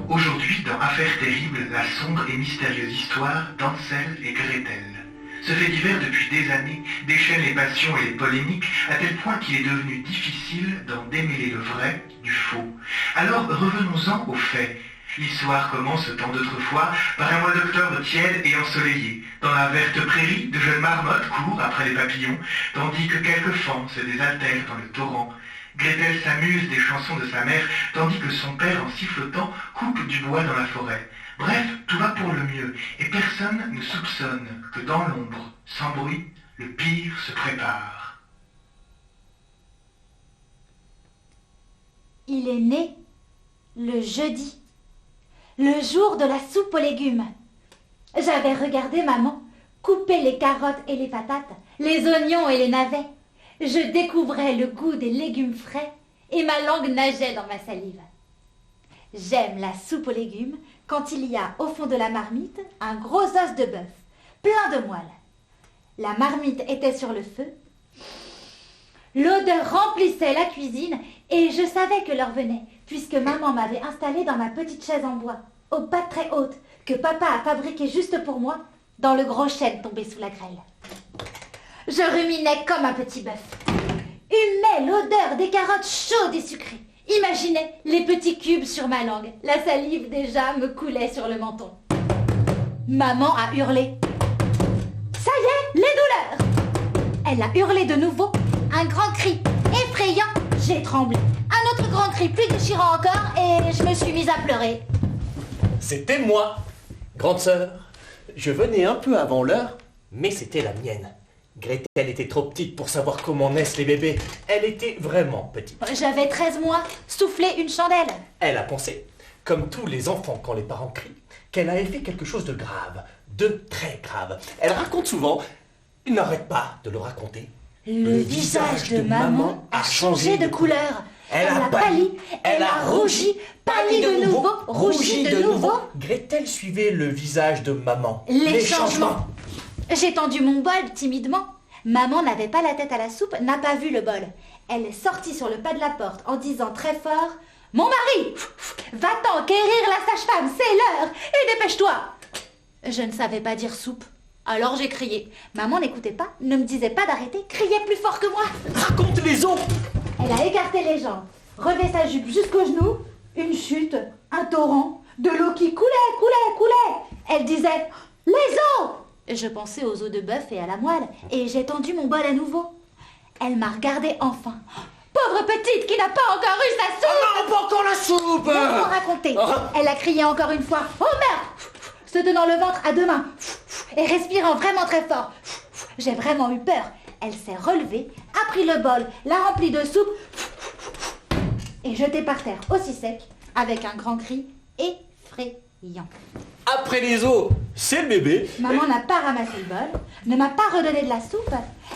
Aujourd'hui, dans Affaires terribles, la sombre et mystérieuse histoire d'Hansel et Gretel. Ce fait divers depuis des années déchaîne les passions et les polémiques à tel point qu'il est devenu difficile d'en démêler le vrai du faux. Alors revenons-en aux faits. L'histoire commence tant d'autrefois par un mois d'octobre tiède et ensoleillé. Dans la verte prairie, de jeunes marmottes courent après les papillons, tandis que quelques fans se désaltèrent dans le torrent. Gretel s'amuse des chansons de sa mère, tandis que son père, en sifflotant, coupe du bois dans la forêt. Bref, tout va pour le mieux, et personne ne soupçonne que dans l'ombre, sans bruit, le pire se prépare. Il est né le jeudi, le jour de la soupe aux légumes. J'avais regardé maman couper les carottes et les patates, les oignons et les navets. Je découvrais le goût des légumes frais et ma langue nageait dans ma salive. J'aime la soupe aux légumes quand il y a au fond de la marmite un gros os de bœuf, plein de moelle. La marmite était sur le feu. L'odeur remplissait la cuisine et je savais que l'heure venait, puisque maman m'avait installée dans ma petite chaise en bois, aux pattes très hautes, que papa a fabriquée juste pour moi, dans le gros chêne tombé sous la grêle. Je ruminais comme un petit bœuf. Humais l'odeur des carottes chaudes et sucrées. Imaginez les petits cubes sur ma langue. La salive déjà me coulait sur le menton. Maman a hurlé. Ça y est, les douleurs! Elle a hurlé de nouveau. Un grand cri effrayant. J'ai tremblé. Un autre grand cri plus déchirant encore et je me suis mise à pleurer. C'était moi, grande sœur. Je venais un peu avant l'heure, mais c'était la mienne. Gretel était trop petite pour savoir comment naissent les bébés. Elle était vraiment petite. J'avais 13 mois, soufflé une chandelle. Elle a pensé, comme tous les enfants quand les parents crient, qu'elle avait fait quelque chose de grave, de très grave. Elle raconte souvent, il n'arrête pas de le raconter. Le visage de maman a changé de couleur. Elle a pâli, elle a rougi, pâli de nouveau, rougi de nouveau. Gretel suivait le visage de maman. Les changements. J'ai tendu mon bol timidement. Maman n'avait pas la tête à la soupe, n'a pas vu le bol. Elle est sortie sur le pas de la porte en disant très fort « Mon mari, va-t'en quérir la sage-femme, c'est l'heure, et dépêche-toi !» Je ne savais pas dire soupe, alors j'ai crié. Maman n'écoutait pas, ne me disait pas d'arrêter, criait plus fort que moi. Raconte les os. Elle a écarté les jambes, relevé sa jupe jusqu'aux genoux, une chute, un torrent, de l'eau qui coulait. Elle disait « Les os !» Je pensais aux os de bœuf et à la moelle, et j'ai tendu mon bol à nouveau. Elle m'a regardée enfin. Pauvre petite qui n'a pas encore eu sa soupe! Oh non, pas encore la soupe! Laisse-moi raconter. Elle a crié encore une fois. Oh merde! Se tenant le ventre à deux mains et respirant vraiment très fort. J'ai vraiment eu peur. Elle s'est relevée, a pris le bol, l'a rempli de soupe et jeté par terre aussi sec, avec un grand cri effrayant. Après les os, c'est le bébé. Maman n'a pas ramassé le bol, ne m'a pas redonné de la soupe.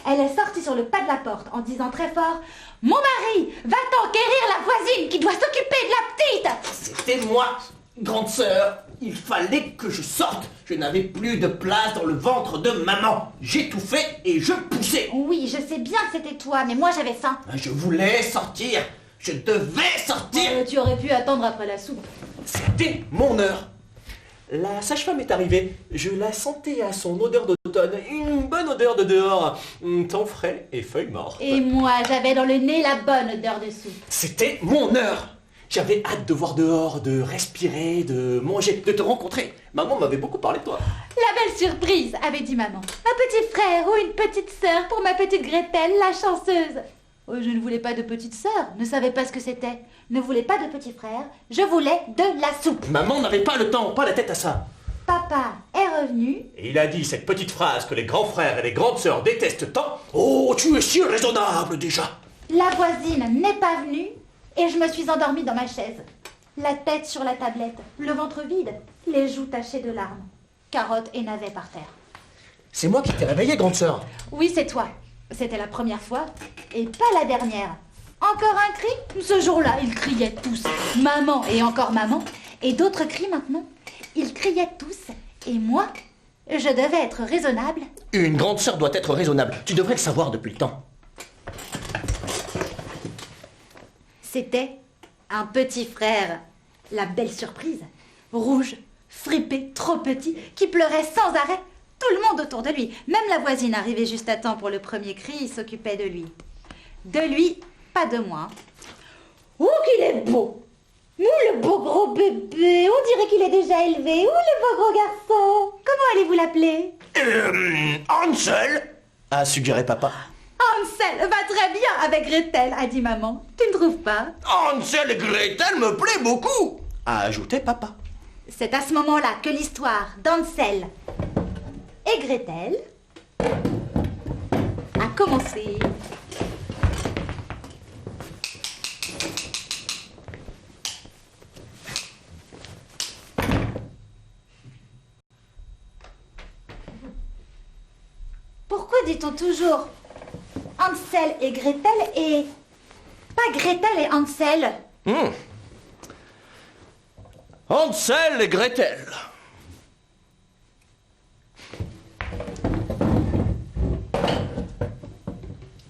Elle est sortie sur le pas de la porte en disant très fort « Mon mari, va-t'en quérir la voisine qui doit s'occuper de la petite !» C'était moi, grande sœur. Il fallait que je sorte. Je n'avais plus de place dans le ventre de maman. J'étouffais et je poussais. Oui, je sais bien que c'était toi, mais moi j'avais faim. Je voulais sortir. Je devais sortir. Tu aurais pu attendre après la soupe. C'était mon heure. La sage-femme est arrivée. Je la sentais à son odeur d'automne. Une bonne odeur de dehors. Temps frais et feuilles mortes. Et moi, j'avais dans le nez la bonne odeur de soupe. C'était mon heure. J'avais hâte de voir dehors, de respirer, de manger, de te rencontrer. Maman m'avait beaucoup parlé de toi. La belle surprise, avait dit maman. Un petit frère ou une petite sœur pour ma petite Gretel, la chanceuse. Oh, je ne voulais pas de petite sœur, ne savais pas ce que c'était. Ne voulais pas de petit frère, je voulais de la soupe. Maman n'avait pas le temps, pas la tête à ça. Papa est revenu. Et il a dit cette petite phrase que les grands frères et les grandes sœurs détestent tant. Oh, tu es si raisonnable déjà. La voisine n'est pas venue et je me suis endormie dans ma chaise. La tête sur la tablette, le ventre vide, les joues tachées de larmes. Carottes et navets par terre. C'est moi qui t'ai réveillée, grande sœur. Oui, c'est toi. C'était la première fois et pas la dernière. Encore un cri? Ce jour-là, ils criaient tous. Maman et encore maman. Et d'autres cris maintenant. Ils criaient tous. Et moi, je devais être raisonnable. Une grande sœur doit être raisonnable. Tu devrais le savoir depuis le temps. C'était un petit frère. La belle surprise, rouge, fripé, trop petit, qui pleurait sans arrêt. Tout le monde autour de lui, même la voisine arrivée juste à temps pour le premier cri, s'occupait de lui. De lui, pas de moi. Oh, qu'il est beau! Ouh, le beau gros bébé! On dirait qu'il est déjà élevé. Ouh, le beau gros garçon! Comment allez-vous l'appeler? Hansel, a suggéré papa. Hansel va très bien avec Gretel, a dit maman. Tu ne trouves pas? Hansel et Gretel me plaît beaucoup, a ajouté papa. C'est à ce moment-là que l'histoire d'Hansel et Gretel a commencé. Pourquoi dit-on toujours Hansel et Gretel et pas Gretel et Hansel? Hansel et Gretel.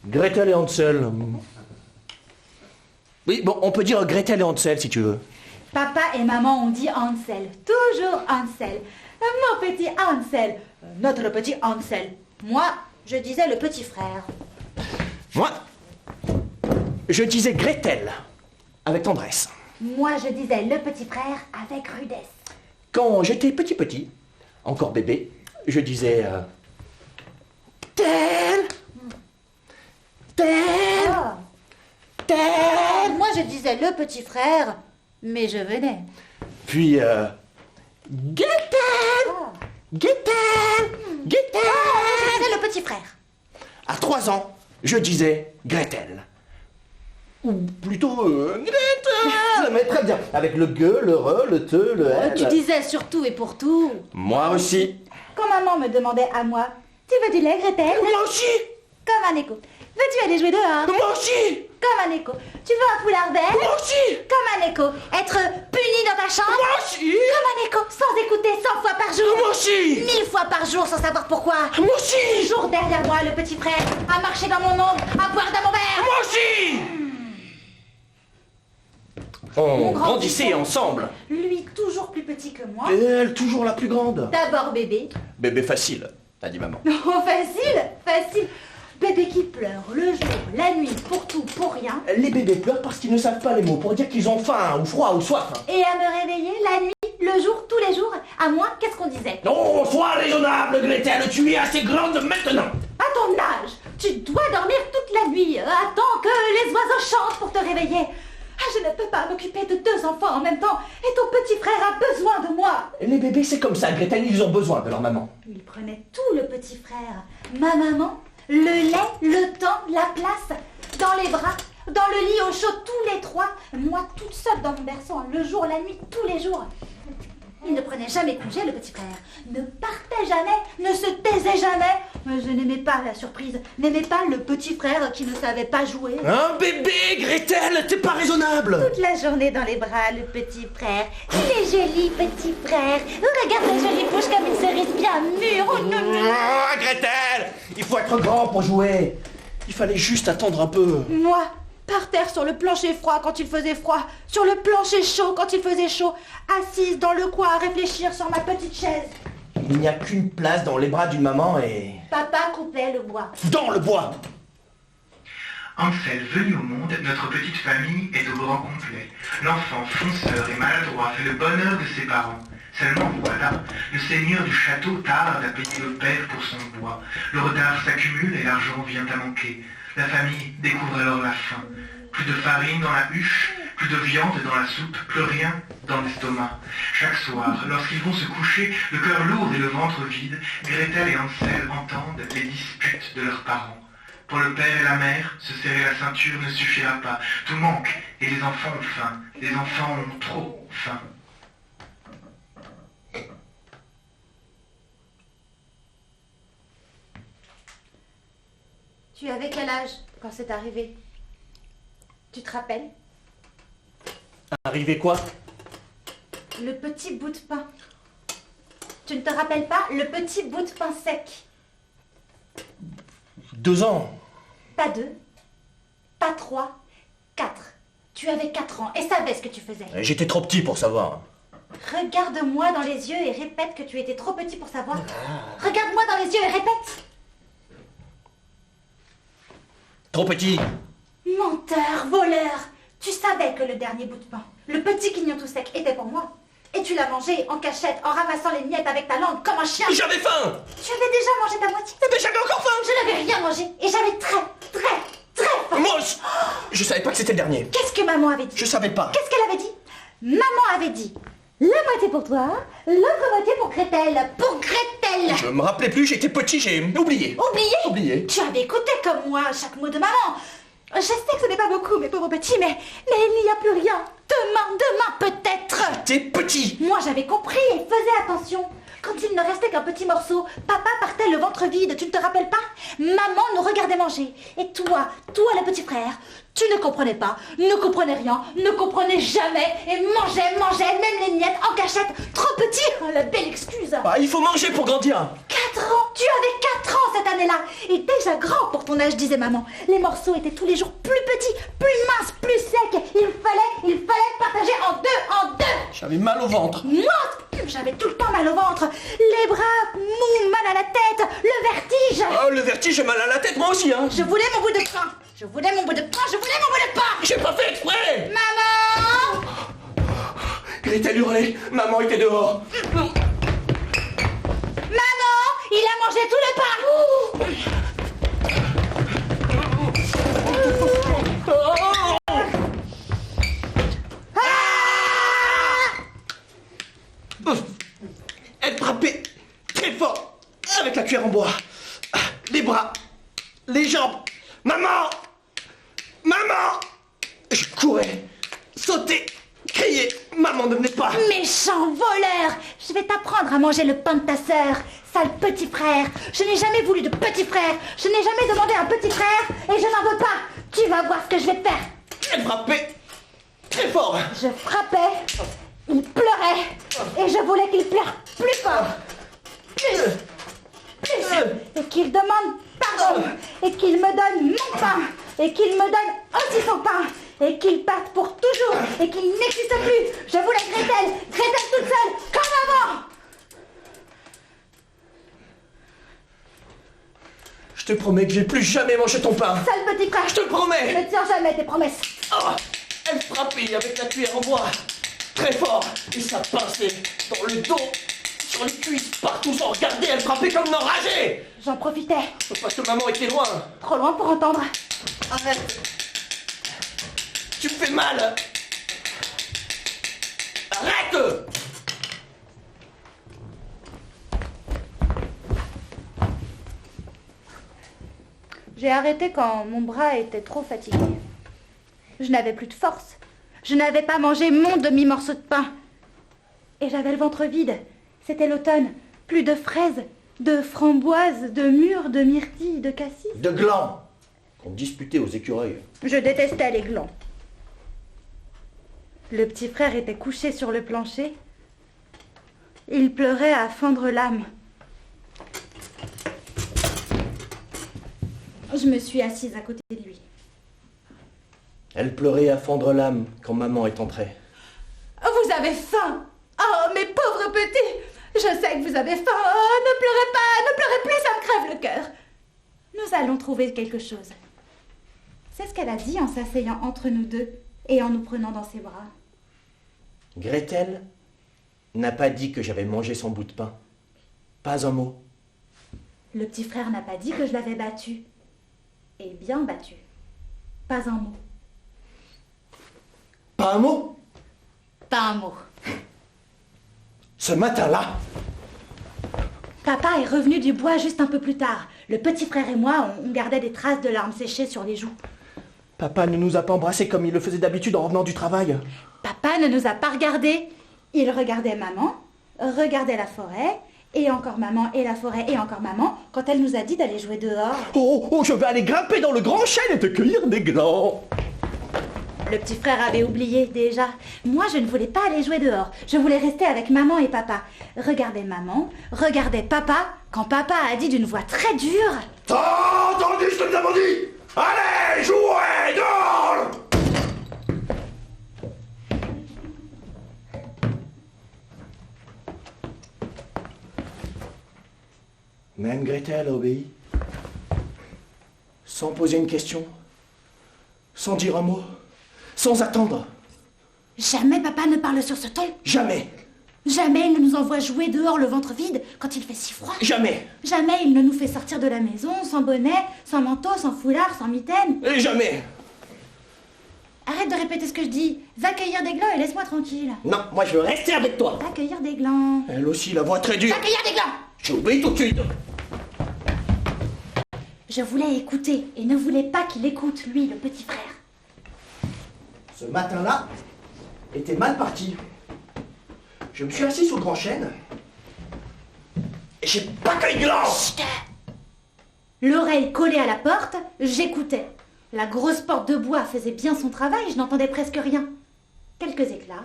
Gretel et Hansel. Oui, bon, on peut dire Gretel et Hansel si tu veux. Papa et maman ont dit Hansel, toujours Hansel. Mon petit Hansel, notre petit Hansel. Moi, je disais le petit frère. Moi, je disais Gretel, avec tendresse. Moi, je disais le petit frère avec rudesse. Quand j'étais petit, encore bébé, je disais... Tel, tel, Oh. tel. Moi, je disais le petit frère, mais je venais. Puis, Gretel, Oh. Gretel, Gretel. Je disais le petit frère. À 3 ans, je disais Gretel. Ou plutôt Gretel, mais très bien. Avec le ge, le re, le te, le l. Tu disais surtout et pour tout. Moi aussi. Quand maman me demandait à moi, tu veux du lait, Gretel? Moi aussi. Comme un écho. Veux-tu aller jouer dehors? Moi aussi. Comme un écho. Tu veux un foulard vert? Moi aussi. Comme un écho. Être puni dans ta chambre? Moi aussi. Comme un écho, sans écouter 100 fois par jour. Moi aussi. 1000 fois par jour sans savoir pourquoi. Moi aussi. Toujours derrière moi, le petit frère, à marcher dans mon ombre, à boire dans mon verre. Moi aussi. On grandissait ensemble. Lui, toujours plus petit que moi. Et elle, toujours la plus grande. D'abord bébé. Bébé facile, a dit maman. Oh, facile, facile. Bébé qui pleure le jour, la nuit, pour tout, pour rien. Les bébés pleurent parce qu'ils ne savent pas les mots pour dire qu'ils ont faim, ou froid, ou soif. Et à me réveiller la nuit, le jour, tous les jours. À moi, qu'est-ce qu'on disait? Non, sois raisonnable, Gretel, tu es assez grande maintenant. À ton âge, tu dois dormir toute la nuit. Attends que les oiseaux chantent pour te réveiller. Ah, je ne peux pas m'occuper de 2 enfants en même temps. Et ton petit frère a besoin de moi. Les bébés, c'est comme ça, Gretel, ils ont besoin de leur maman. Il prenait tout, le petit frère. Ma maman, le lait, le temps, la place, dans les bras, dans le lit au chaud, tous les 3. Moi, toute seule dans mon berceau, le jour, la nuit, tous les jours. Il ne prenait jamais congé, le petit frère. Ne partait jamais, ne se taisait jamais. Mais je n'aimais pas la surprise, n'aimais pas le petit frère qui ne savait pas jouer. Un bébé, Gretel, t'es pas raisonnable. Toute la journée dans les bras, le petit frère. Il est joli, petit frère. Regarde la jolie bouche comme une cerise bien mûre. Oh, non, non. Ah, Gretel, il faut être grand pour jouer. Il fallait juste attendre un peu. Moi, par terre sur le plancher froid quand il faisait froid, sur le plancher chaud quand il faisait chaud, assise dans le coin à réfléchir sur ma petite chaise. Il n'y a qu'une place dans les bras d'une maman et... Papa coupait le bois. Dans le bois. Hansel venu au monde, notre petite famille est au grand complet. L'enfant fonceur et maladroit fait le bonheur de ses parents. Seulement voilà, le seigneur du château tarde à payer le père pour son bois. Le retard s'accumule et l'argent vient à manquer. La famille découvre alors la faim. Plus de farine dans la huche, plus de viande dans la soupe, plus rien dans l'estomac. Chaque soir, lorsqu'ils vont se coucher, le cœur lourd et le ventre vide, Gretel et Hansel entendent les disputes de leurs parents. Pour le père et la mère, se serrer la ceinture ne suffira pas. Tout manque et les enfants ont faim. Les enfants ont trop faim. Tu avais quel âge quand c'est arrivé? Tu te rappelles? Arrivé quoi? Le petit bout de pain. Tu ne te rappelles pas le petit bout de pain sec? 2 ans. Pas 2, pas 3, 4. Tu Tu avais 4 ans et savais ce que tu faisais. J'étais trop petit pour savoir. Regarde-moi dans les yeux et répète que tu étais trop petit pour savoir. Regarde-moi dans les yeux et répète. Trop petit. Menteur, voleur. Tu savais que le dernier bout de pain, le petit quignon tout sec, était pour moi. Et tu l'as mangé en cachette, en ramassant les miettes avec ta langue comme un chien. J'avais faim. Tu avais déjà mangé ta moitié. Mais j'avais encore faim. Je n'avais rien mangé et j'avais très faim. Moi, je savais pas que c'était le dernier. Qu'est-ce que maman avait dit? Je savais pas. Qu'est-ce qu'elle avait dit? Maman avait dit la moitié pour toi, l'autre moitié pour Gretel. Pour Gretel. Je me rappelais plus, j'étais petit, j'ai oublié. Oublié? Tu avais écouté comme moi chaque mot de maman. Je sais que ce n'est pas beaucoup, mes pauvres petits, mais il n'y a plus rien. Demain peut-être. T'es petit. Moi, j'avais compris et faisais attention. Quand il ne restait qu'un petit morceau, papa partait le ventre vide, tu ne te rappelles pas? Maman nous regardait manger. Et toi, le petit frère, tu ne comprenais pas, ne comprenais rien, ne comprenais jamais, et mangeais, même les miettes en cachette. Trop petit, oh, la belle excuse. Ah, il faut manger pour grandir. 4 ans, tu avais 4 ans cette année-là, et déjà grand pour ton âge, disait maman. Les morceaux étaient tous les jours plus petits, plus minces, plus secs. Il fallait partager en deux. J'avais mal au ventre. Moi, j'avais tout le temps mal au ventre, les bras mous, mal à la tête, le vertige. Oh, le vertige, j'ai mal à la tête, moi aussi, hein. Je voulais mon bout de pain. J'ai pas fait exprès. Maman! Gretel hurlait, maman était dehors. Maman, il a mangé tout le pain. Elle frappait très fort avec la cuillère en bois. Les bras, les jambes. Maman! Je courais, sautais, criais. Maman ne venait pas. Méchant voleur! Je vais t'apprendre à manger le pain de ta sœur, sale petit frère. Je n'ai jamais voulu de petit frère. Je n'ai jamais demandé un petit frère et je n'en veux pas. Tu vas voir ce que je vais te faire. Elle frappait très fort. Je frappais, il pleurait et je voulais qu'il pleure plus fort. Plus. Et qu'il demande pardon. Et qu'il me donne mon pain. Et qu'il me donne aussi son pain. Et qu'il parte pour toujours. Et qu'il n'existe plus. Je voulais Gretel toute seule, comme avant. Je te promets que je vais plus jamais manger ton pain. Sale petit frère. Je te le promets. Ne tiens jamais tes promesses. Oh, elle frappait avec la cuillère en bois. Très fort. Et ça pinçait dans le dos, sur les cuisses, partout sans regarder. Elle frappait comme une enragée. J'en profitais. Parce que maman était loin. Trop loin pour entendre. Arrête. Tu me fais mal. Arrête. J'ai arrêté quand mon bras était trop fatigué. Je n'avais plus de force. Je n'avais pas mangé mon demi-morceau de pain. Et j'avais le ventre vide. C'était l'automne. Plus de fraises, de framboises, de mûres, de myrtilles, de cassis. De glands qu'on disputait aux écureuils. Je détestais les glands. Le petit frère était couché sur le plancher. Il pleurait à fendre l'âme. Je me suis assise à côté de lui. Elle pleurait à fendre l'âme quand maman est entrée. Vous avez faim? Oh, mes pauvres petits! Je sais que vous avez faim. Oh, ne pleurez pas, ne pleurez plus, ça me crève le cœur. Nous allons trouver quelque chose. C'est ce qu'elle a dit en s'asseyant entre nous deux et en nous prenant dans ses bras. Gretel n'a pas dit que j'avais mangé son bout de pain. Pas un mot. Le petit frère n'a pas dit que je l'avais battu. Et bien battu. Pas un mot. Pas un mot? Pas un mot. Ce matin-là, Papa est revenu du bois juste un peu plus tard. Le petit frère et moi, on gardait des traces de larmes séchées sur les joues. papa ne nous a pas embrassés comme il le faisait d'habitude en revenant du travail. Papa ne nous a pas regardés. Il regardait maman, regardait la forêt, et encore maman, et la forêt, et encore maman, quand elle nous a dit d'aller jouer dehors. Oh, je vais aller grimper dans le grand chêne et te cueillir des glands. Le petit frère avait oublié déjà. Moi, je ne voulais pas aller jouer dehors. Je voulais rester avec maman et papa. Regardez maman, regardez papa, quand papa a dit d'une voix très dure... T'as entendu ce que nous avons dit? Allez, jouez dehors! Même Gretel a obéi. Sans poser une question. Sans dire un mot. Sans attendre. Jamais papa ne parle sur ce ton. Jamais. Jamais il ne nous envoie jouer dehors le ventre vide quand il fait si froid. Jamais. Jamais il ne nous fait sortir de la maison sans bonnet, sans manteau, sans foulard, sans mitaine. Et jamais. Arrête de répéter ce que je dis. Va cueillir des glands et laisse-moi tranquille. Non, moi je veux rester avec toi. Va cueillir des glands. Elle aussi, la voix très dure. Va cueillir des glands. J'obéis tout de suite. Je voulais écouter et ne voulais pas qu'il écoute, lui, le petit frère. Ce matin-là était mal parti. Je me suis assis sous le grand chêne et j'ai pas cueilli de glands. Chut. L'oreille collée à la porte, j'écoutais. La grosse porte de bois faisait bien son travail, je n'entendais presque rien. Quelques éclats.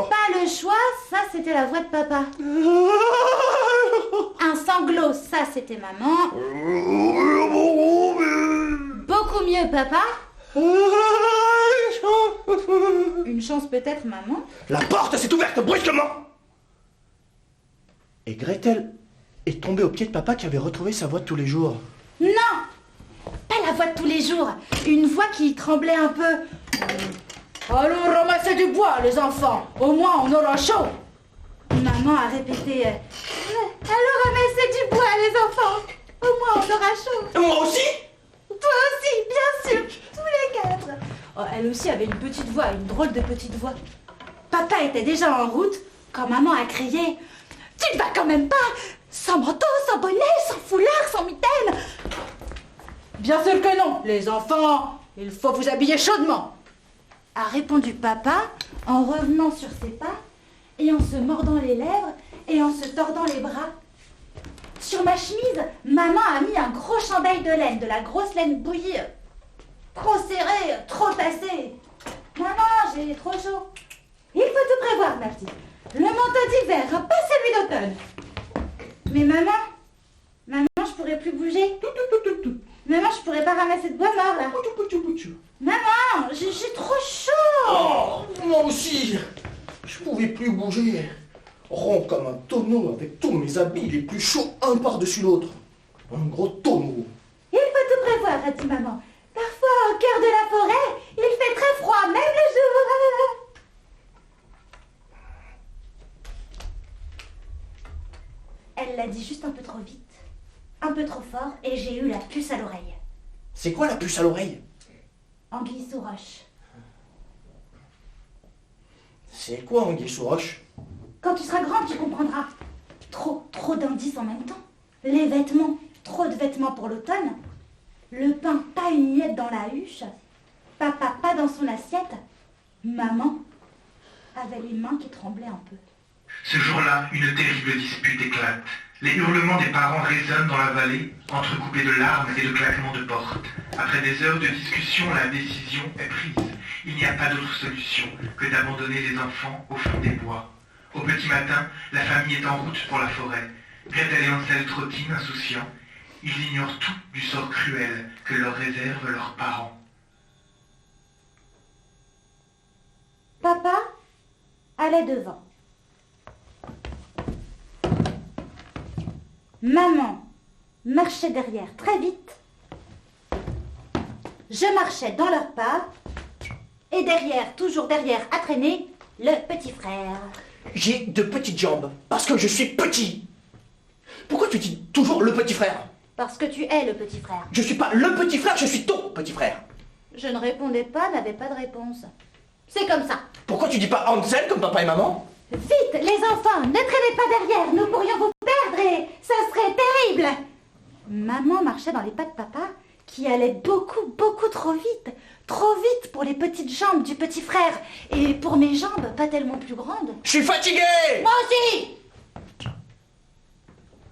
Pas le choix, ça c'était la voix de papa. Un sanglot, ça c'était maman. Beaucoup mieux papa. Une chance peut-être maman. La porte s'est ouverte brusquement. Et Gretel est tombée aux pieds de papa qui avait retrouvé sa voix de tous les jours. Non, pas la voix de tous les jours. Une voix qui tremblait un peu. Allons ramasser du bois, les enfants. Au moins, on aura chaud. Maman a répété. Allons ramasser du bois, les enfants. Au moins, on aura chaud. Moi aussi? Toi aussi, bien sûr. Tous les quatre. Oh, elle aussi avait une petite voix, une drôle de petite voix. Papa était déjà en route quand maman a crié. Tu ne vas quand même pas sans manteau, sans bonnet, sans foulard, sans mitaine. Bien sûr que non, les enfants. Il faut vous habiller chaudement. A répondu papa en revenant sur ses pas et en se mordant les lèvres et en se tordant les bras. Sur ma chemise, maman a mis un gros chandail de laine, de la grosse laine bouillie. Trop serré, trop tassé. Maman, j'ai trop chaud. Il faut tout prévoir, ma petite. Le manteau d'hiver, pas celui d'automne. Mais maman, je pourrais plus bouger. Maman, je pourrais pas ramasser de bois mort, là. Maman, j'ai trop chaud. Oh, moi aussi. Je pouvais plus bouger. Rond comme un tonneau avec tous mes habits les plus chauds un par-dessus l'autre. Un gros tonneau. Il faut tout prévoir, a dit maman. Parfois, au cœur de la forêt, il fait très froid, même le jour. Elle l'a dit juste un peu trop vite, un peu trop fort, et j'ai eu la puce à l'oreille. C'est quoi la puce à l'oreille? Anguille sous roche. C'est quoi anguille sous roche? Quand tu seras grande, tu comprendras. Trop d'indices en même temps. Les vêtements, trop de vêtements pour l'automne. Le pain, pas une miette dans la huche. Papa, pas dans son assiette. Maman avait les mains qui tremblaient un peu. Ce jour-là, une terrible dispute éclate. Les hurlements des parents résonnent dans la vallée, entrecoupés de larmes et de claquements de portes. Après des heures de discussion, la décision est prise. Il n'y a pas d'autre solution que d'abandonner les enfants au fond des bois. Au petit matin, la famille est en route pour la forêt. Gretel et Hansel trottinent insouciants. Ils ignorent tout du sort cruel que leur réservent leurs parents. Papa allait devant. Maman marchait derrière très vite. Je marchais dans leurs pas. Et derrière, toujours derrière, à traîner, le petit frère. J'ai de petites jambes, parce que je suis petit. Pourquoi tu dis toujours le petit frère? Parce que tu es le petit frère. Je suis pas le petit frère, je suis ton petit frère. Je ne répondais pas, n'avais pas de réponse. C'est comme ça. Pourquoi tu dis pas Hansel comme papa et maman? Vite, les enfants, ne traînez pas derrière, nous pourrions vous perdre et ça serait terrible. Maman marchait dans les pas de papa, qui allait beaucoup trop vite. Trop vite pour les petites jambes du petit frère. Et pour mes jambes, pas tellement plus grandes. Je suis fatigué! Moi aussi!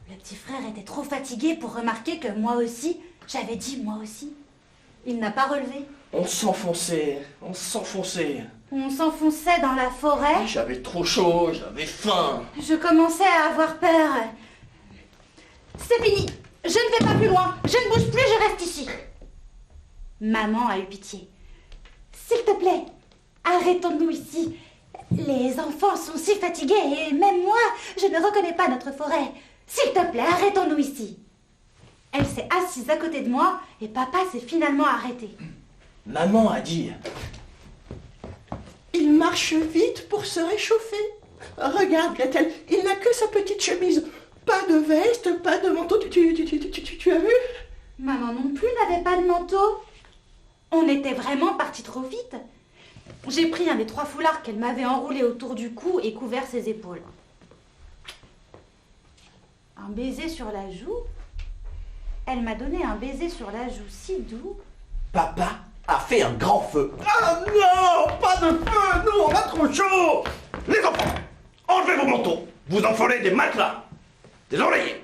Le petit frère était trop fatigué pour remarquer que moi aussi, j'avais dit moi aussi. Il n'a pas relevé. On s'enfonçait. On s'enfonçait dans la forêt. J'avais trop chaud, j'avais faim. Je commençais à avoir peur. C'est fini. Je ne vais pas plus loin. Je ne bouge plus, je reste ici. Maman a eu pitié. S'il te plaît, arrêtons-nous ici. Les enfants sont si fatigués et même moi, je ne reconnais pas notre forêt. S'il te plaît, arrêtons-nous ici. Elle s'est assise à côté de moi et papa s'est finalement arrêté. Maman a dit... Il marche vite pour se réchauffer. Regarde, Gretel, il n'a que sa petite chemise. Pas de veste, pas de manteau. Tu as vu? Maman non plus n'avait pas de manteau. On était vraiment partis trop vite. J'ai pris un des 3 foulards qu'elle m'avait enroulé autour du cou et couvert ses épaules. Un baiser sur la joue. Elle m'a donné un baiser sur la joue si doux. Papa a fait un grand feu. Ah non, pas de feu, nous on a trop chaud. Les enfants, enlevez vos manteaux. Vous en ferez des matelas, des oreillers.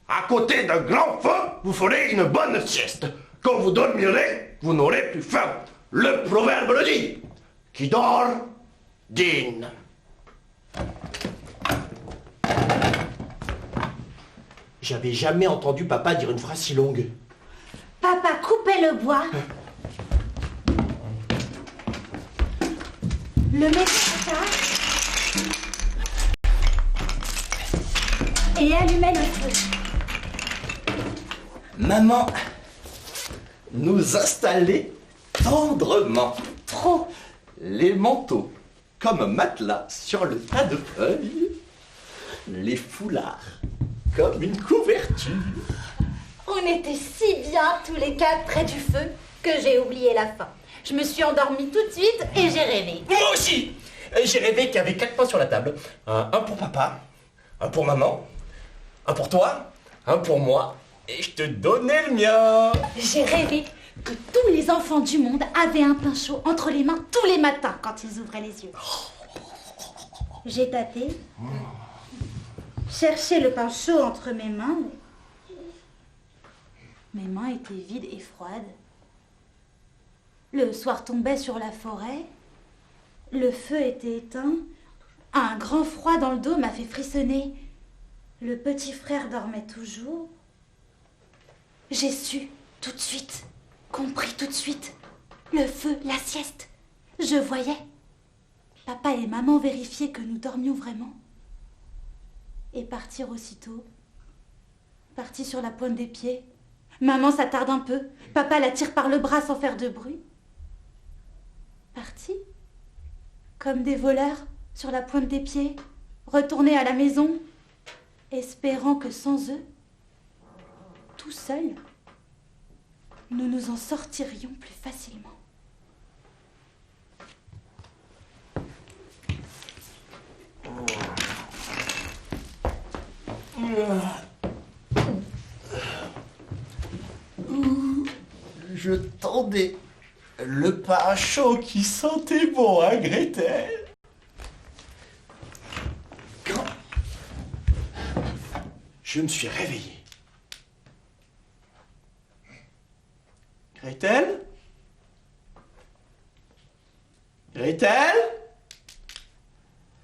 À côté d'un grand feu, vous ferez une bonne sieste. Quand vous dormirez, vous n'aurez plus faim. Le proverbe le dit. Qui dort, dîne. J'avais jamais entendu papa dire une phrase si longue. Papa coupait le bois, le mettait à table et allumait le feu. Maman nous installait tendrement. Trop. Les manteaux comme matelas sur le tas de feuilles. Les foulards comme une couverture. On était si bien tous les 4 près du feu que j'ai oublié la fin. Je me suis endormie tout de suite et j'ai rêvé. Moi aussi. J'ai rêvé qu'il y avait 4 pains sur la table. Un pour papa, un pour maman, un pour toi, un pour moi, et je te donnais le mien. J'ai rêvé que tous les enfants du monde avaient un pain chaud entre les mains tous les matins quand ils ouvraient les yeux. J'ai tâté, cherché le pain chaud entre mes mains. Mes mains étaient vides et froides. Le soir tombait sur la forêt. Le feu était éteint. Un grand froid dans le dos m'a fait frissonner. Le petit frère dormait toujours. J'ai su tout de suite, compris tout de suite. Le feu, la sieste. Je voyais. Papa et maman vérifiaient que nous dormions vraiment. Et partir aussitôt. Partis sur la pointe des pieds. Maman s'attarde un peu. Papa la tire par le bras sans faire de bruit. Partis comme des voleurs sur la pointe des pieds, retournés à la maison, espérant que sans eux, tout seuls, nous nous en sortirions plus facilement. Je tendais le pain chaud qui sentait bon à Gretel. Quand je me suis réveillé. Gretel? Gretel?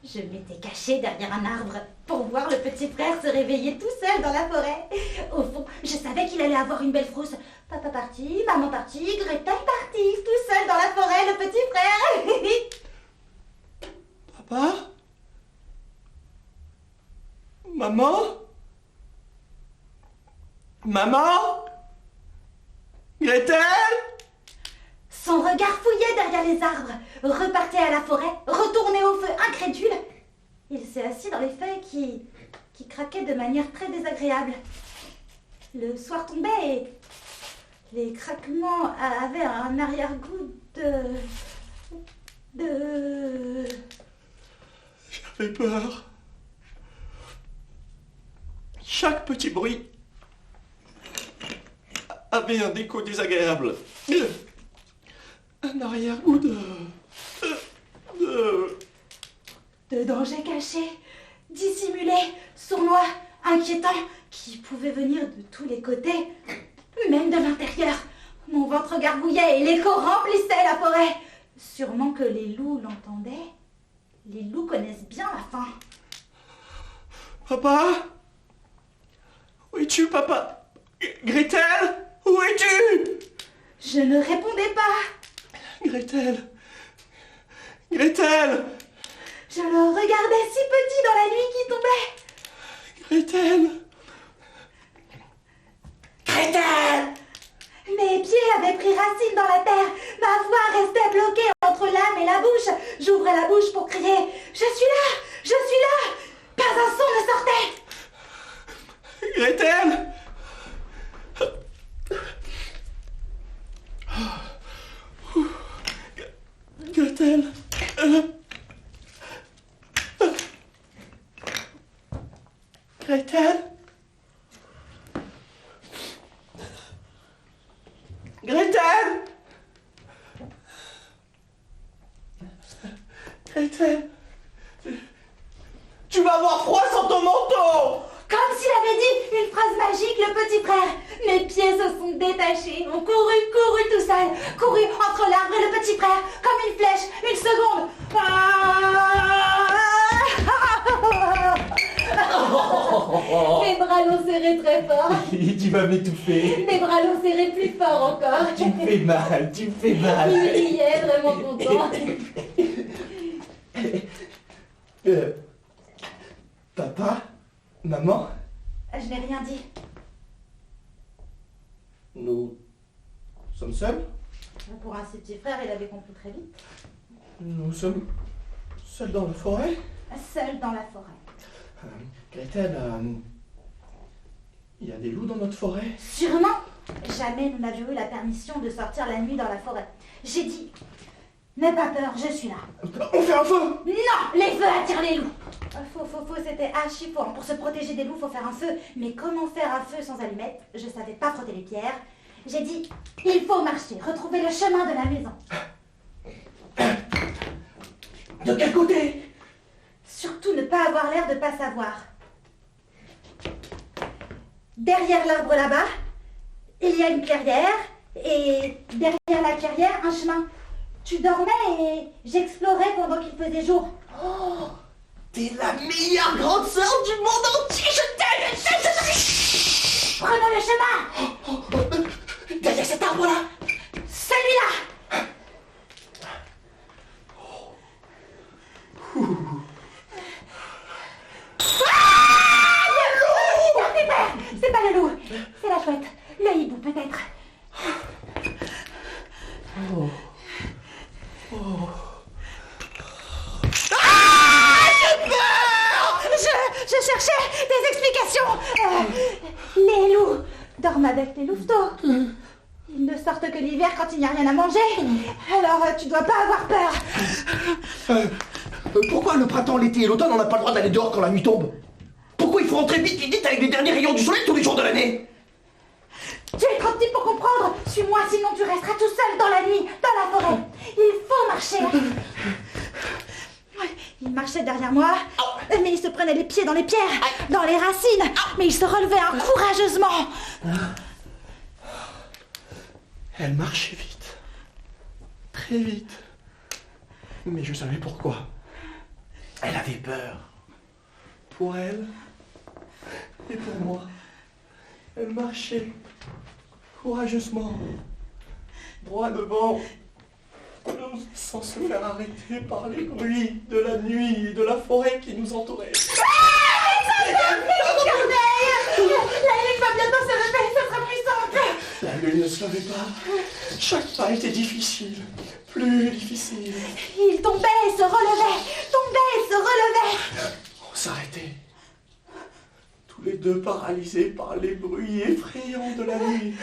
Je m'étais cachée derrière un arbre pour voir le petit frère se réveiller tout seul dans la forêt. Au fond, je savais qu'il allait avoir une belle frousse. Papa parti, maman partie, Gretel partie, tout seul dans la forêt, le petit frère. Papa? Maman? Maman? Gretel? Son regard fouillait derrière les arbres, repartait à la forêt, retournait au feu incrédule. Il s'est assis dans les feuilles qui craquaient de manière très désagréable. Le soir tombait et les craquements avaient un arrière-goût de... J'avais peur. Chaque petit bruit avait un écho désagréable. Un arrière-goût de danger caché, dissimulé, sournois, inquiétant, qui pouvait venir de tous les côtés, même de l'intérieur. Mon ventre gargouillait et l'écho remplissait la forêt. Sûrement que les loups l'entendaient. Les loups connaissent bien la faim. Papa? Où es-tu, papa? Gretel, où es-tu? Je ne répondais pas. Gretel. Gretel. Je le regardais si petit dans la nuit qui tombait. Gretel. Gretel. Mes pieds avaient pris racine dans la terre. Ma voix restait bloquée entre l'âme et la bouche. J'ouvrais la bouche pour crier « Je suis là! Je suis là !» Pas un son ne sortait. Gretel. Gretel. Gretel. Gretel. Gretel. Tu vas avoir froid sans ton manteau. Comme s'il avait dit une phrase magique, le petit frère. Mes pieds se sont détachés, ont couru tout seul, couru entre l'arbre et le petit frère, comme une flèche, une seconde. Mes bras l'ont serré très fort. Tu vas m'étouffer. Mes bras l'ont serré plus fort encore. Tu me fais mal, tu me fais mal. Il riait, vraiment content. Papa? Maman? Je n'ai rien dit. Nous sommes seuls? Pour un si petit frère, il avait compris très vite. Nous sommes seuls dans la forêt? Seul dans la forêt. Gretel, il y a des loups dans notre forêt? Sûrement. Jamais nous n'avions eu la permission de sortir la nuit dans la forêt. J'ai dit, n'aie pas peur, je suis là. On fait un feu! Non, les feux attirent les loups. Faux, c'était archi faux. Pour se protéger des loups, faut faire un feu. Mais comment faire un feu sans allumette? Je savais pas frotter les pierres. J'ai dit, il faut marcher, retrouver le chemin de la maison. De quel côté? Surtout ne pas avoir l'air de pas savoir. Derrière l'arbre là-bas, il y a une clairière. Et derrière la clairière, un chemin. Tu dormais et j'explorais pendant qu'il faisait jour. Oh, t'es la meilleure grande sœur du monde entier, je t'aime! Prenons le chemin. Derrière cet arbre-là! Celui-là. C'est pas le loup, c'est la chouette, le hibou peut-être. Je cherchais des explications. Les loups dorment avec les louveteaux. Ils ne sortent que l'hiver quand il n'y a rien à manger. Alors tu dois pas avoir peur. Pourquoi le printemps, l'été et l'automne, on n'a pas le droit d'aller dehors quand la nuit tombe? Pourquoi il faut rentrer vite avec les derniers rayons du soleil tous les jours de l'année? Tu es trop petit pour comprendre. Suis-moi, sinon tu resteras tout seul dans la nuit, dans la forêt. Il faut marcher. Il marchait derrière moi, mais il se prenait les pieds dans les pierres, dans les racines, mais il se relevait courageusement. Elle marchait vite. Très vite. Mais je savais pourquoi. Elle avait peur. Pour elle et pour moi. Elle marchait courageusement, droit devant, sans se faire arrêter par les bruits de la nuit et de la forêt qui nous entourait. La lune va bientôt se lever, ce sera plus simple. La lune ne se levait pas. Chaque pas était difficile, plus difficile. Il tombait et se relevait, tombait et se relevait. On s'arrêtait. Tous les deux paralysés par les bruits effrayants de la nuit.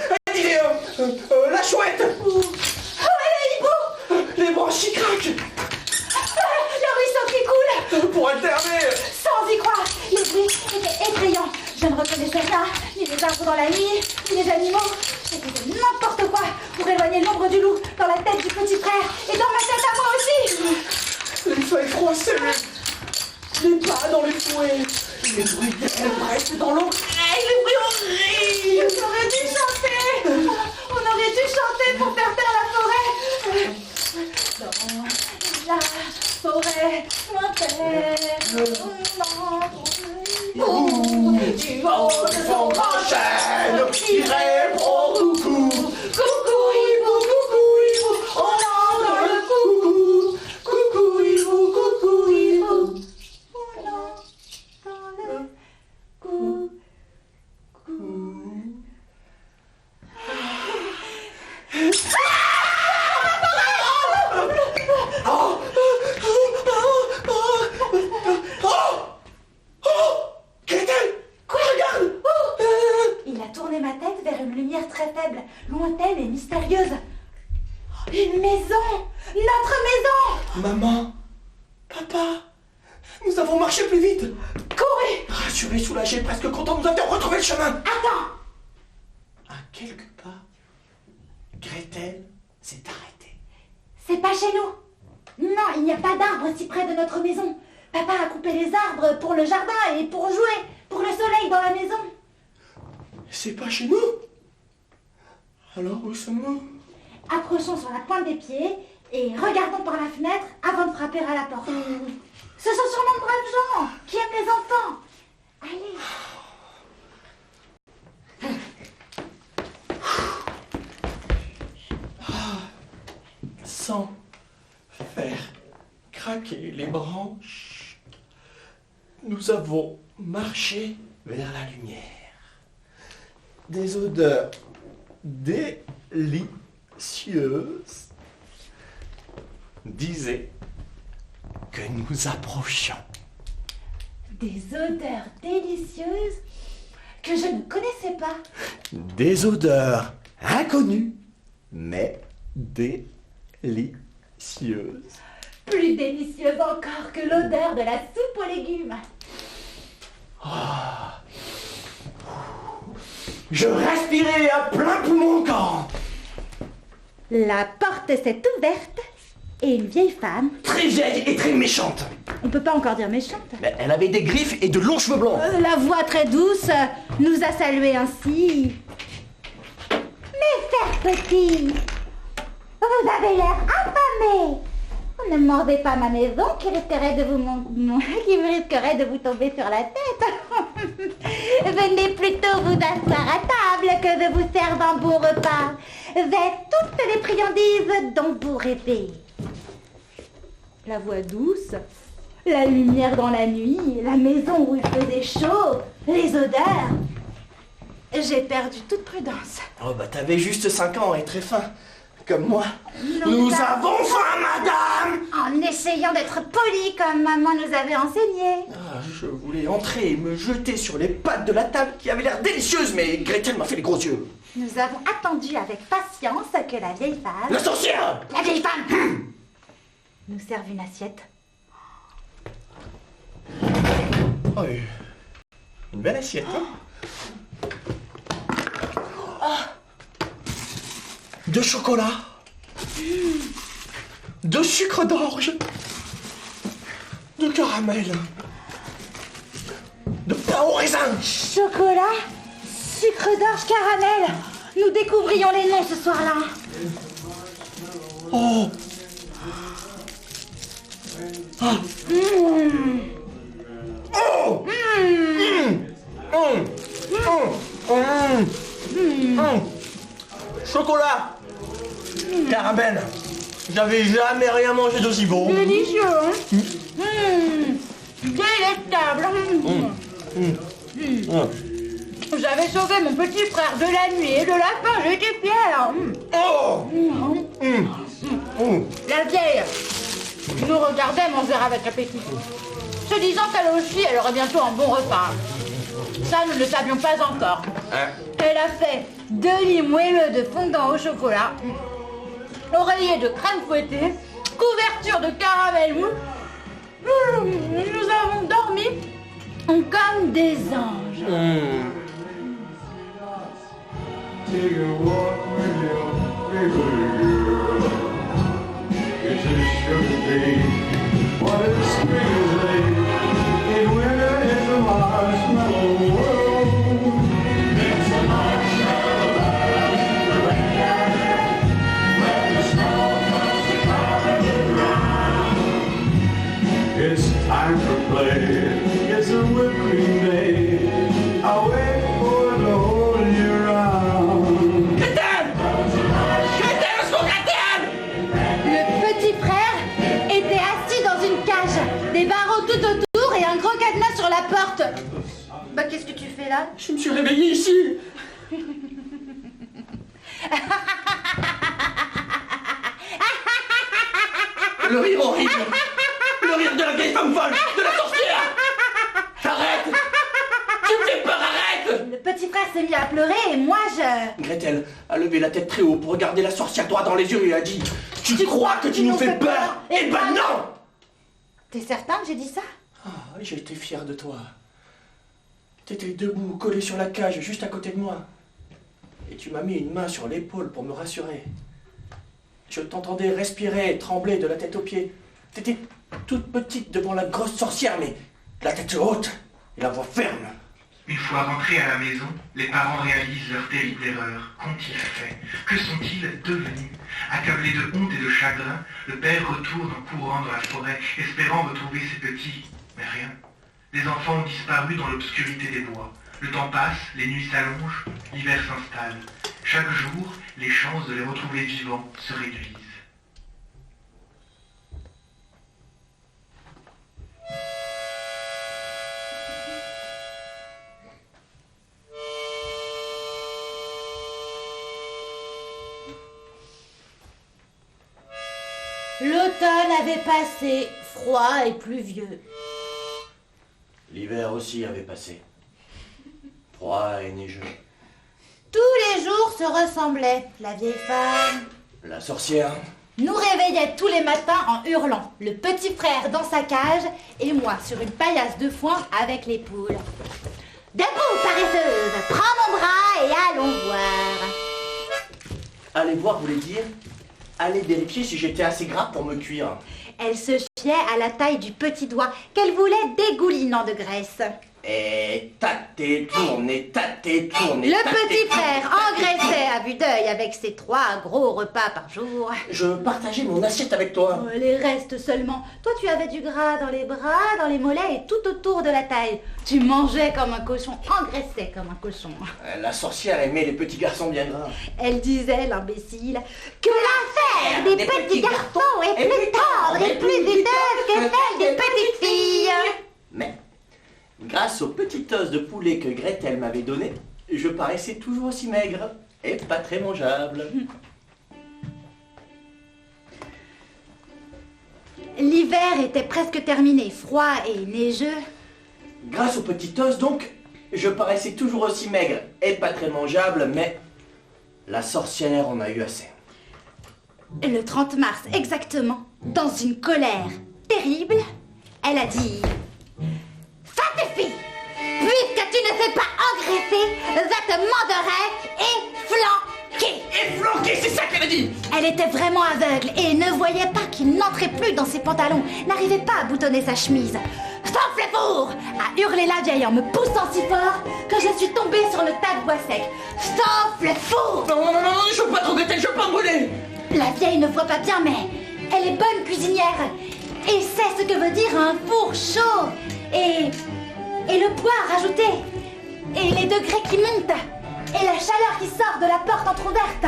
La chouette! Les hiboux! Les branches qui craquent! Le ruisseau qui coule! Pour alterner! Sans y croire, les bruits étaient effrayants. Je ne reconnaissais rien, ni les arbres dans la nuit, ni les animaux. J'ai fait n'importe quoi pour éloigner l'ombre du loup dans la tête du petit frère et dans ma tête à moi aussi. Les feuilles froissées, les pas dans les fouets, les bruits d'ailes restent dans l'oreille, les bruits horribles. On aurait dû chanter. On aurait dû chanter pour faire taire la forêt. Dans la forêt lointaine, Du haut de son grand chêne, il Maman, papa, nous avons marché plus vite. Courez! Rassuré, soulagé, presque content, nous avions retrouvé le chemin. Attends! À quelques pas, Gretel s'est arrêtée. C'est pas chez nous. Non, il n'y a pas d'arbre si près de notre maison. Papa a coupé les arbres pour le jardin et pour jouer, pour le soleil dans la maison. C'est pas chez nous? Alors où sommes-nous? Approchons sur la pointe des pieds et regardons par la fenêtre avant de frapper à la porte. Ce sont sûrement de braves gens qui aiment les enfants. Allez. Sans faire craquer les branches, nous avons marché vers la lumière. Des odeurs délicieuses disaient que nous approchions. Des odeurs délicieuses que je ne connaissais pas. Des odeurs inconnues, mais délicieuses. Plus délicieuses encore que l'odeur de la soupe aux légumes. Je respirais à plein poumon encore. La porte s'est ouverte et une vieille femme, Très vieille et très méchante. on peut pas encore dire méchante, Mais elle avait des griffes et de longs cheveux blancs. la voix très douce nous a salués ainsi. Mes chers petits, vous avez l'air affamés. Ne mordez pas ma maison qui risquerait de vous tomber sur la tête. Venez plutôt vous asseoir à table que de vous servir un bon repas. Avec toutes les friandises dont vous rêvez. La voix douce, la lumière dans la nuit, la maison où il faisait chaud, les odeurs. J'ai perdu toute prudence. Oh bah t'avais juste 5 ans et très fin, comme moi. Nous avons faim, madame. En essayant d'être poli comme maman nous avait enseigné. Ah, je voulais entrer et me jeter sur les pattes de la table qui avait l'air délicieuse, mais Gretel m'a fait les gros yeux. Nous avons attendu avec patience que la vieille femme... La sorcière. La vieille femme nous serve une assiette. Oh, une belle assiette, hein. De chocolat, de sucre d'orge, de caramel, de pain au raisin. Chocolat, sucre d'orge, caramel. Nous découvrions les noms ce soir-là. Oh. Ah. Oh. Chocolat, caramel. J'avais jamais rien mangé d'aussi bon. Délicieux, hein. Délectable. J'avais sauvé mon petit frère de la nuit et de la faim, j'étais fière. Oh. La vieille nous regardait manger avec appétit, se disant qu'elle aussi, elle aurait bientôt un bon repas. Ça, nous ne le savions pas encore. Elle a fait 2 lits moelleux de fondant au chocolat, oreiller de crème fouettée, couverture de caramel mou. Nous avons dormi comme des anges. Take a walk with your favorite girl. It's a sugar day. What if spring is late? In winter it's a marshmallow world. It's a marshmallow world in the winter, when the snow comes to cover the ground. It's time for play. It's a whipped cream day. I wait for the whole year round. Le petit frère était assis dans une cage, des barreaux tout autour et un grand cadenas sur la porte. Bah, qu'est-ce que tu fais là? Je me suis réveillé ici. Le rire horrible. Le rire de la vieille femme folle, de la sorcière. Arrête. Tu me fais peur, arrête. Le petit frère s'est mis à pleurer et moi je... Gretel a levé la tête très haut pour regarder la sorcière droit dans les yeux et a dit « Tu crois que tu nous fais peur ?» Eh ben non! T'es certain que j'ai dit ça? Ah, j'étais fier de toi. T'étais debout, collé sur la cage, juste à côté de moi. Et tu m'as mis une main sur l'épaule pour me rassurer. Je t'entendais respirer et trembler de la tête aux pieds. T'étais toute petite devant la grosse sorcière, mais la tête haute et la voix ferme. Une fois rentrés à la maison, les parents réalisent leur terrible erreur. Qu'ont-ils fait? Que sont-ils devenus? Accablé de honte et de chagrin, le père retourne en courant dans la forêt, espérant retrouver ses petits. Mais rien. Les enfants ont disparu dans l'obscurité des bois. Le temps passe, les nuits s'allongent, l'hiver s'installe. Chaque jour, les chances de les retrouver vivants se réduisent. L'automne avait passé, froid et pluvieux. L'hiver aussi avait passé. Froid et neigeux. Tous les jours se ressemblaient. La vieille femme La sorcière. nous réveillait tous les matins en hurlant. Le petit frère dans sa cage et moi sur une paillasse de foin avec les poules. Debout, paresseuse, prends mon bras et allons voir. Aller voir voulait dire aller vérifier si j'étais assez gras pour me cuire. Elle se fiait à la taille du petit doigt qu'elle voulait dégoulinant de graisse. Et tâter, tourner, tâter, tourner. Le petit frère engraissait à vue d'œil avec ses 3 gros repas par jour. Je partageais mon assiette avec toi. Oh, les restes seulement. Toi, tu avais du gras dans les bras, dans les mollets et tout autour de la taille. Tu mangeais comme un cochon, engraissais comme un cochon. La sorcière aimait les petits garçons bien gras. Elle disait, l'imbécile, que l'affaire des petits garçons est plus tendre et plus viteuse que celle des petites filles. Mais, grâce au petit os de poulet que Gretel m'avait donné, je paraissais toujours aussi maigre et pas très mangeable. L'hiver était presque terminé, froid et neigeux. Grâce au petit os, donc, je paraissais toujours aussi maigre et pas très mangeable, mais la sorcière en a eu assez. Le 30 mars, exactement, dans une colère terrible, elle a dit... Ça suffit! Puisque tu ne sais pas engraisser, je te mangerai efflanqué! Efflanqué, c'est ça qu'elle a dit! Elle était vraiment aveugle et ne voyait pas qu'il n'entrait plus dans ses pantalons, n'arrivait pas à boutonner sa chemise. Sauf le four! A hurlé la vieille en me poussant si fort que je suis tombée sur le tas de bois sec. Sauf le four! Non, non, non, non, je veux pas trop Gretel, je veux pas me brûler! La vieille ne voit pas bien, mais elle est bonne cuisinière et sait ce que veut dire un four chaud et le poids rajouté et les degrés qui montent et la chaleur qui sort de la porte entrouverte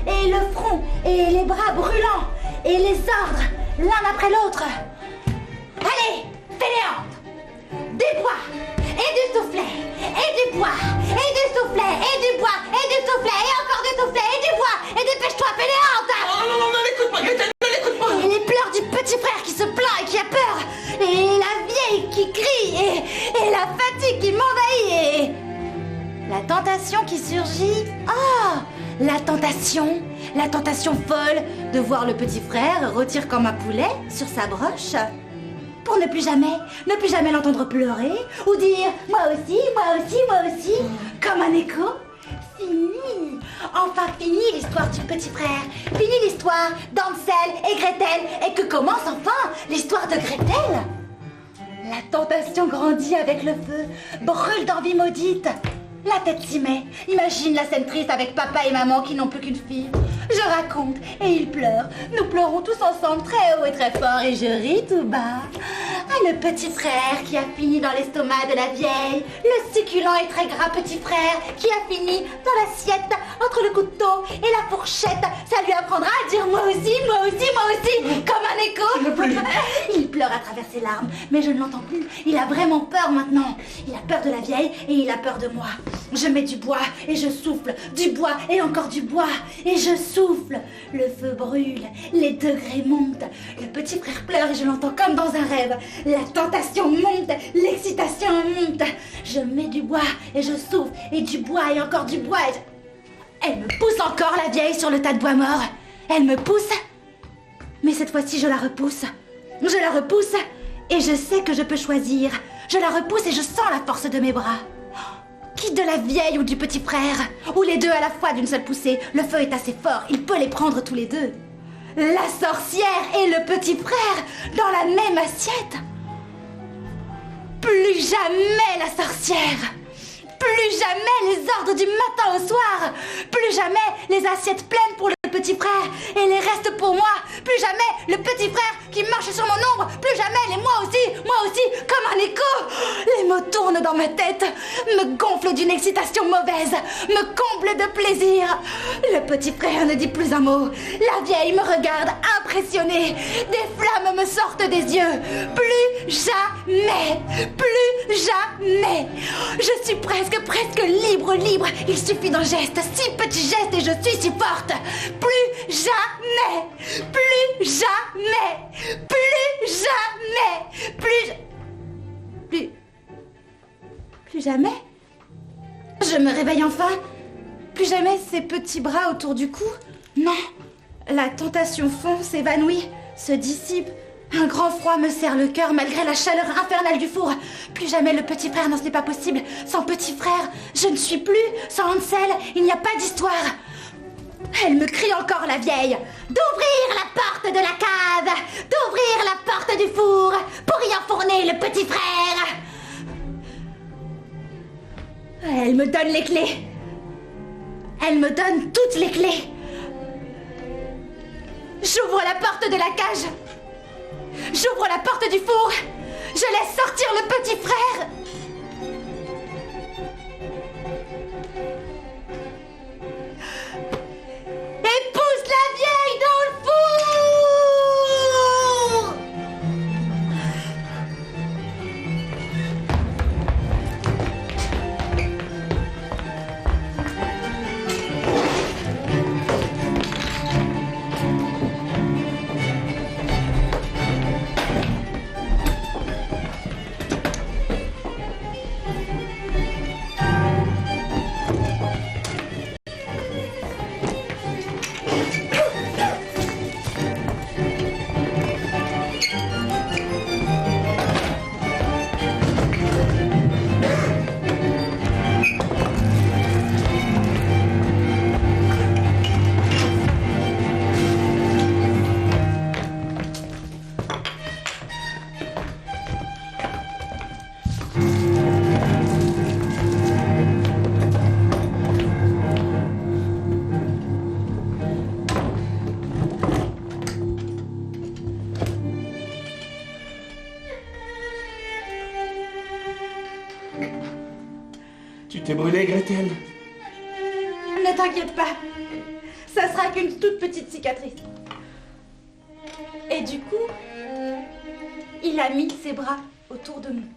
et le front et les bras brûlants et les ordres l'un après l'autre. Allez, fainéante, du bois et du soufflet et du bois et du soufflet et du bois et du soufflet et encore du soufflet et du bois et dépêche-toi, fainéante! Non, non, non, ne l'écoute pas, Gretel, ne l'écoute pas! Et les pleurs du petit frère qui se plaint et qui a peur, et la vieille qui crie, et la fatigue qui m'envahit, et la tentation qui surgit. Ah, la tentation folle de voir le petit frère rôtir comme un poulet sur sa broche, pour ne plus jamais l'entendre pleurer, ou dire moi aussi, moi aussi, moi aussi, comme un écho. Fini, enfin fini l'histoire du petit frère. Fini l'histoire d'Hansel et Gretel. Et que commence enfin l'histoire de Gretel. La tentation grandit avec le feu, brûle d'envie maudite. La tête s'y met. Imagine la scène triste avec papa et maman qui n'ont plus qu'une fille. Je raconte et ils pleurent. Nous pleurons tous ensemble très haut et très fort et je ris tout bas. Ah, le petit frère qui a fini dans l'estomac de la vieille. Le succulent et très gras petit frère qui a fini dans l'assiette entre le couteau et la fourchette. Ça lui apprendra à dire moi aussi, moi aussi, moi aussi, comme un écho. Il pleure à travers ses larmes, mais je ne l'entends plus. Il a vraiment peur maintenant. Il a peur de la vieille et il a peur de moi. Je mets du bois et je souffle, du bois et encore du bois et je souffle. Le feu brûle, les degrés montent. Le petit frère pleure et je l'entends comme dans un rêve. La tentation monte, l'excitation monte. Je mets du bois et je souffle et du bois et encore du bois. Elle me pousse encore la vieille sur le tas de bois mort. Elle me pousse Mais cette fois-ci, je la repousse. Je la repousse et je sais que je peux choisir. Je la repousse et je sens la force de mes bras. Qui de la vieille ou du petit frère? Ou les deux à la fois d'une seule poussée? Le feu est assez fort, il peut les prendre tous les deux. La sorcière et le petit frère dans la même assiette. Plus jamais la sorcière. Plus jamais les ordres du matin au soir. Plus jamais les assiettes pleines pour le petit frère et les restes pour moi. Plus jamais le petit frère qui marche sur mon ombre. Plus jamais les moi aussi, comme un écho. Les mots tournent dans ma tête, me gonflent d'une excitation mauvaise, me comblent de plaisir. Le petit frère ne dit plus un mot. La vieille me regarde impressionnée. Des flammes me sortent des yeux. Plus jamais, plus jamais. Je suis presque libre. Il suffit d'un geste, 6 petits gestes et je suis si forte. Plus jamais, plus jamais. Je me réveille enfin. Plus jamais ces petits bras autour du cou. Non, la tentation fond, s'évanouit, se dissipe. Un grand froid me serre le cœur malgré la chaleur infernale du four. Plus jamais le petit frère, non ce n'est pas possible. Sans petit frère, je ne suis plus. Sans Hansel, il n'y a pas d'histoire. Elle me crie encore, la vieille, d'ouvrir la porte de la cave, d'ouvrir la porte du four pour y enfourner le petit frère. Elle me donne les clés. Elle me donne toutes les clés. J'ouvre la porte de la cage. J'ouvre la porte du four. Je laisse sortir le petit frère. Et pousse la vieille dans le four. Tu t'es brûlée, Gretel? Ne t'inquiète pas, ça sera qu'une toute petite cicatrice. Et du coup, il a mis ses bras autour de mon cou.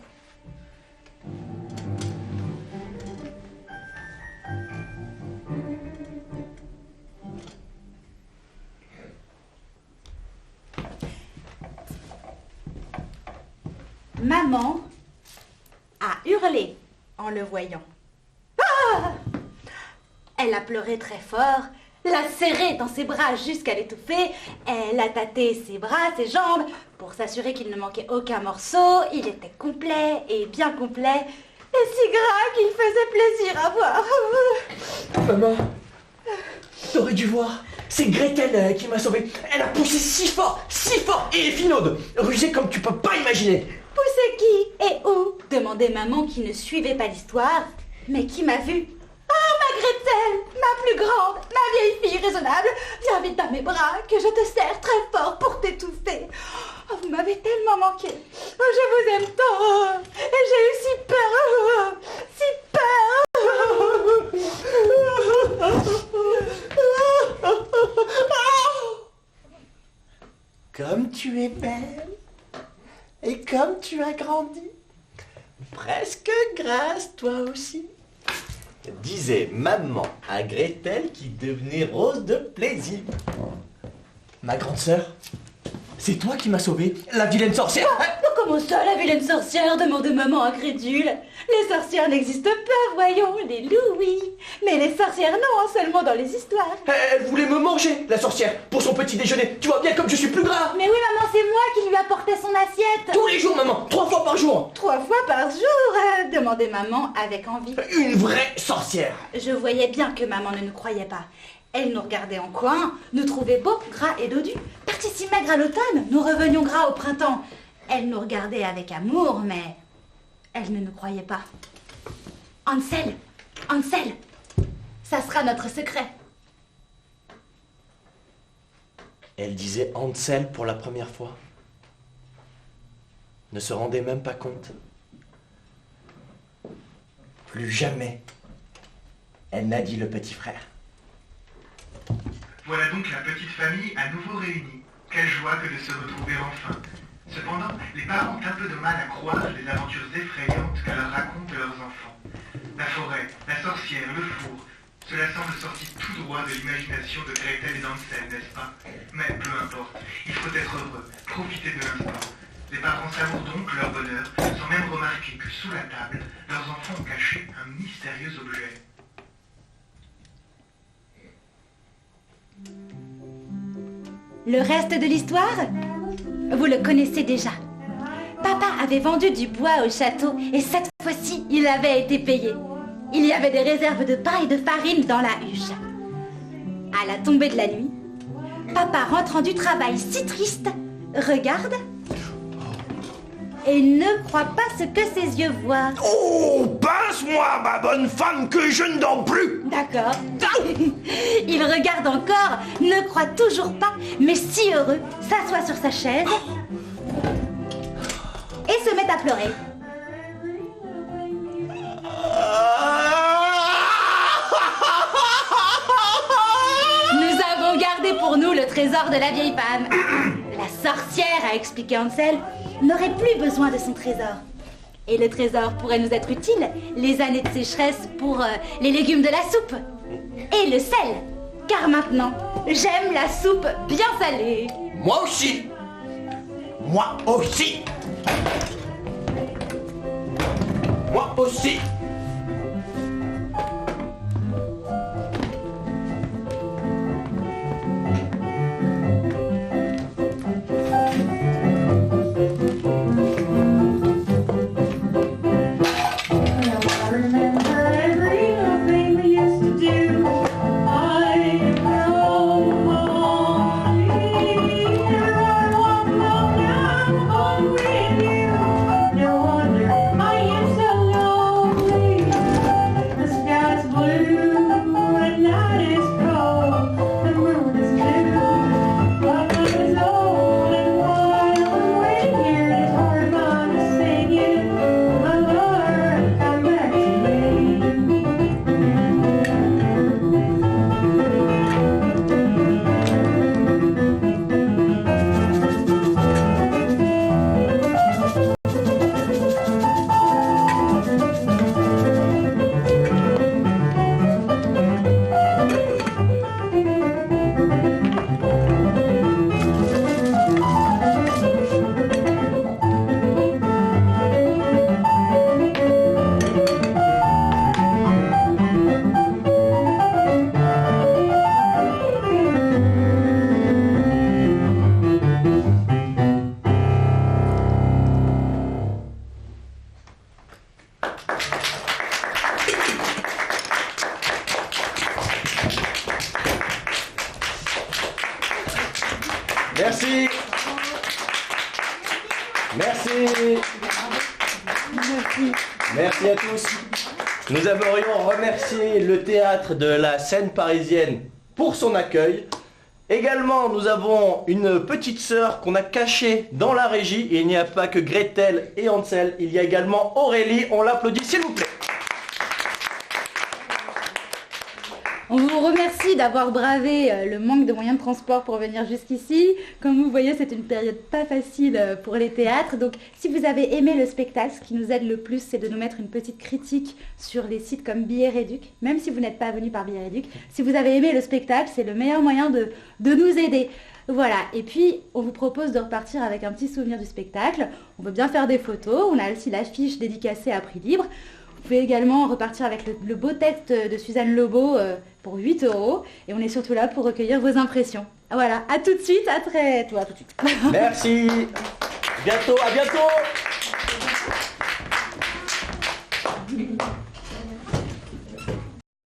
Maman a hurlé en le voyant. Ah! Elle a pleuré très fort, l'a serré dans ses bras jusqu'à l'étouffer. Elle a tâté ses bras, ses jambes, pour s'assurer qu'il ne manquait aucun morceau. Il était complet et bien complet, et si gras qu'il faisait plaisir à voir. Maman, t'aurais dû voir. C'est Gretel qui m'a sauvé. Elle a poussé si fort, et finaude, rusée comme tu peux pas imaginer. Poussé qui et où? Demandait maman qui ne suivait pas l'histoire, mais qui m'a vue. Oh, ma Gretel, ma plus grande, ma vieille fille raisonnable, viens vite dans mes bras, que je te serre très fort pour t'étouffer. Oh, vous m'avez tellement manqué. Oh, je vous aime tant. Et j'ai eu si peur. Comme tu es belle, et comme tu as grandi, presque grasse toi aussi, disait maman à Gretel qui devenait rose de plaisir. Ma grande sœur, c'est toi qui m'as sauvée, la vilaine sorcière. Comment Comment ça, la vilaine sorcière? Demande maman incrédule. Les sorcières n'existent pas, voyons, les loups, oui. Mais les sorcières, non, seulement dans les histoires. Elle voulait me manger, la sorcière, pour son petit déjeuner. Tu vois bien comme je suis plus gras. Mais oui, maman, c'est moi qui lui apportais son assiette. Tous les jours, maman, 3 fois par jour. 3 fois par jour, demandait maman avec envie. Une vraie sorcière. Je voyais bien que maman ne nous croyait pas. Elle nous regardait en coin, nous trouvait beaux, gras et dodus. Partis si maigres à l'automne, nous revenions gras au printemps. Elle nous regardait avec amour, mais elle ne nous croyait pas. Hansel, Hansel, ça sera notre secret. Elle disait Hansel pour la première fois. Ne se rendait même pas compte. Plus jamais, elle n'a dit le petit frère. Voilà donc la petite famille à nouveau réunie. Quelle joie que de se retrouver enfin. Cependant, les parents ont un peu de mal à croire les aventures effrayantes que leur racontent leurs enfants. La forêt, la sorcière, le four, cela semble sorti tout droit de l'imagination de Gretel et d'Hansel, n'est-ce pas? Mais peu importe, il faut être heureux, profiter de l'instant. Les parents savourent donc leur bonheur, sans même remarquer que sous la table, leurs enfants ont caché un mystérieux objet. Le reste de l'histoire, vous le connaissez déjà. Papa avait vendu du bois au château et cette fois-ci, il avait été payé. Il y avait des réserves de pain et de farine dans la huche. À la tombée de la nuit, papa rentrant du travail si triste, regarde et ne croit pas ce que ses yeux voient. Oh, pince-moi, ma bonne femme, que je ne dors plus. D'accord. Il regarde encore, ne croit toujours pas, mais si heureux, s'assoit sur sa chaise et se met à pleurer. Nous avons gardé pour nous le trésor de la vieille femme. La sorcière, a expliqué Hansel, n'aurait plus besoin de son trésor. Et le trésor pourrait nous être utile les années de sécheresse pour les légumes de la soupe. Et le sel, car maintenant, j'aime la soupe bien salée. Moi aussi. Moi aussi. Moi aussi. Merci. Merci. Merci à tous. Nous aimerions remercier le théâtre de la Seine parisienne pour son accueil. Également, nous avons une petite sœur qu'on a cachée dans la régie. Et il n'y a pas que Gretel et Hansel, il y a également Aurélie. On l'applaudit s'il vous plaît. On vous remercie d'avoir bravé le manque de moyens de transport pour venir jusqu'ici. Comme vous voyez, c'est une période pas facile pour les théâtres. Donc, si vous avez aimé le spectacle, ce qui nous aide le plus, c'est de nous mettre une petite critique sur les sites comme Billet Réduc. Même si vous n'êtes pas venu par Billet Réduc, si vous avez aimé le spectacle, c'est le meilleur moyen de nous aider. Voilà, et puis on vous propose de repartir avec un petit souvenir du spectacle. On veut bien faire des photos, on a aussi l'affiche dédicacée à prix libre. Vous pouvez également repartir avec le beau texte de Suzanne Lebeau pour 8 €. Et on est surtout là pour recueillir vos impressions. Voilà, à tout de suite, à tout de suite. Merci. À bientôt.